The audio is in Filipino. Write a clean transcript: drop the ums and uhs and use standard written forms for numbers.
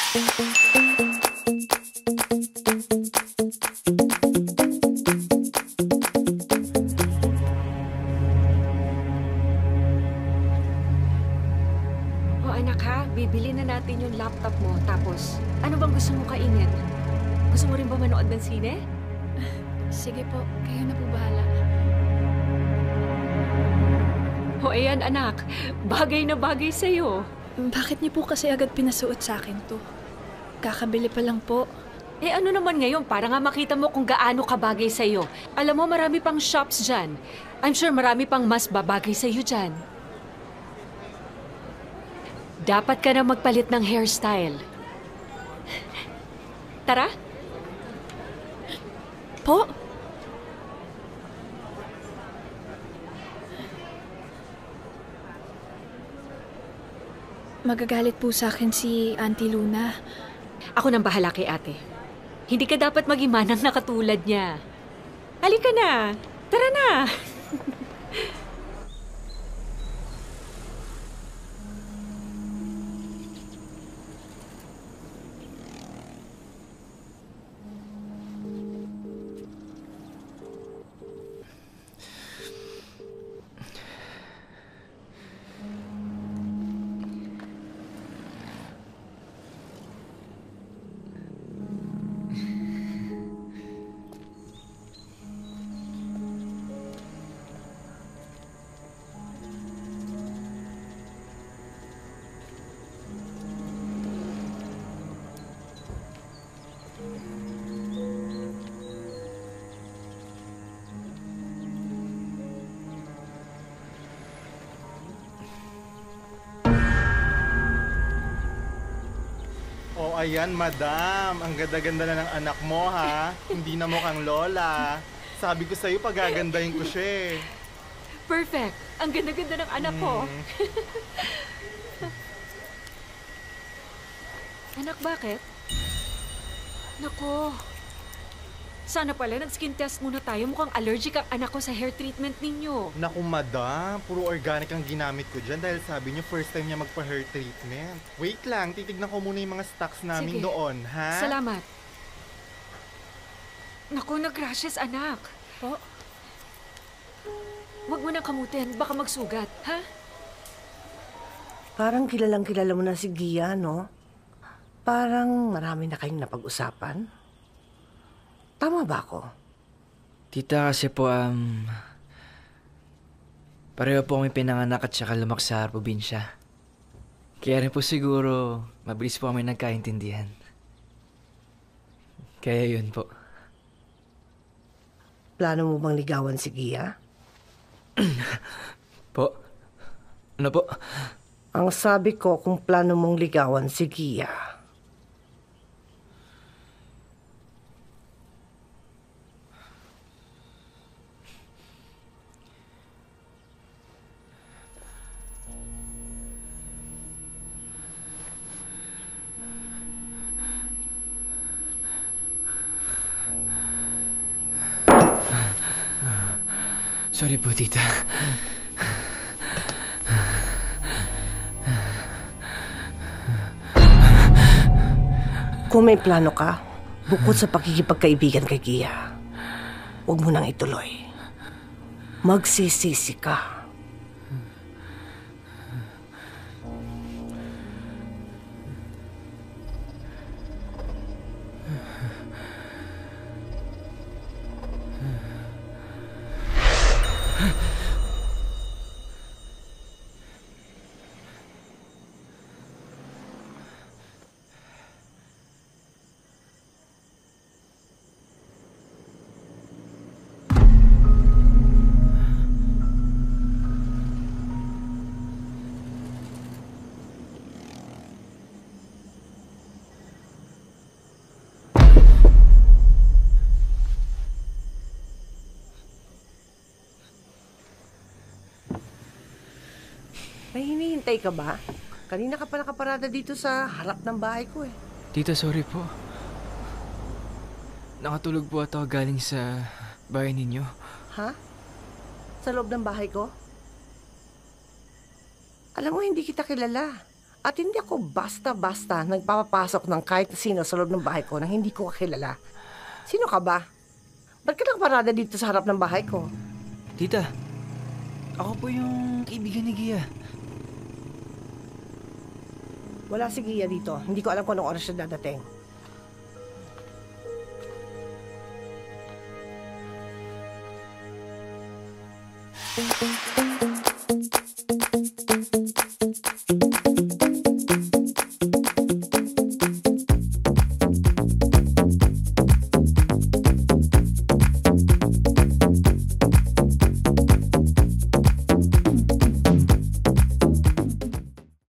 O anak ha, bibili na natin yung laptop mo. Tapos, ano bang gusto mo kainin? Gusto mo rin ba manood ng sine? Sige po, kayo na po bahala. O ayan anak, bagay na bagay sa'yo. Bakit niyo po kasi agad pinasuot sa akin to? Kakabili pa lang po. Eh ano naman ngayon, para nga makita mo kung gaano kabagay sa'yo. Alam mo, marami pang shops dyan. I'm sure marami pang mas babagay sa'yo dyan. Dapat ka na magpalit ng hairstyle. Tara? Po? Magagalit po sa akin si Auntie Luna. Ako nang bahala kay ate. Hindi ka dapat maging manang na katulad niya. Halika na! Tara na! Oh, ayan, madam. Ang ganda-ganda na ng anak mo, ha? Hindi na mukhang lola. Sabi ko sa'yo, pagagandahin ko siya, eh. Perfect! Ang ganda-ganda ng anak ko. Anak, bakit? Nako. Sana pala nag-skin test muna tayo. Mukhang allergic ang anak ko sa hair treatment ninyo. Naku, madam. Puro organic ang ginamit ko dyan dahil sabi niyo first time niya magpa-hair treatment. Wait lang, titignan ko muna yung mga stocks namin doon, ha? Salamat. Naku, nag-rashes, anak. Po? Huwag mo nang kamutin. Baka magsugat, ha? Parang kilalang-kilala mo na si Gia, no? Parang marami na kayong napag-usapan. Tama ba ako? Tita, kasi po, pareho po kami pinanganak at saka lumak sa probinsya. Kaya rin po siguro, mabilis po kami nagkaintindihan. Kaya yun po. Plano mo bang ligawan si Gia? Po? Ano po? Ang sabi ko kung plano mong ligawan si Gia. Sorry po, tita. Kung may plano ka, bukod sa pakikipagkaibigan kay Gia, huwag mo nang ituloy. Magsisisi ka. May hinihintay ka ba? Kanina ka pa nakaparada dito sa harap ng bahay ko eh. Tita, sorry po. Nakatulog po ata galing sa bahay ninyo. Ha? Sa loob ng bahay ko? Alam mo, hindi kita kilala. At hindi ako basta-basta nagpapapasok ng kahit sino sa loob ng bahay ko nang hindi ko kakilala. Sino ka ba? Ba't ka nakaparada dito sa harap ng bahay ko? Tita, ako po yung kaibigan ni Gia. Wala si Gia dito. Hindi ko alam kung anong oras siya dadating.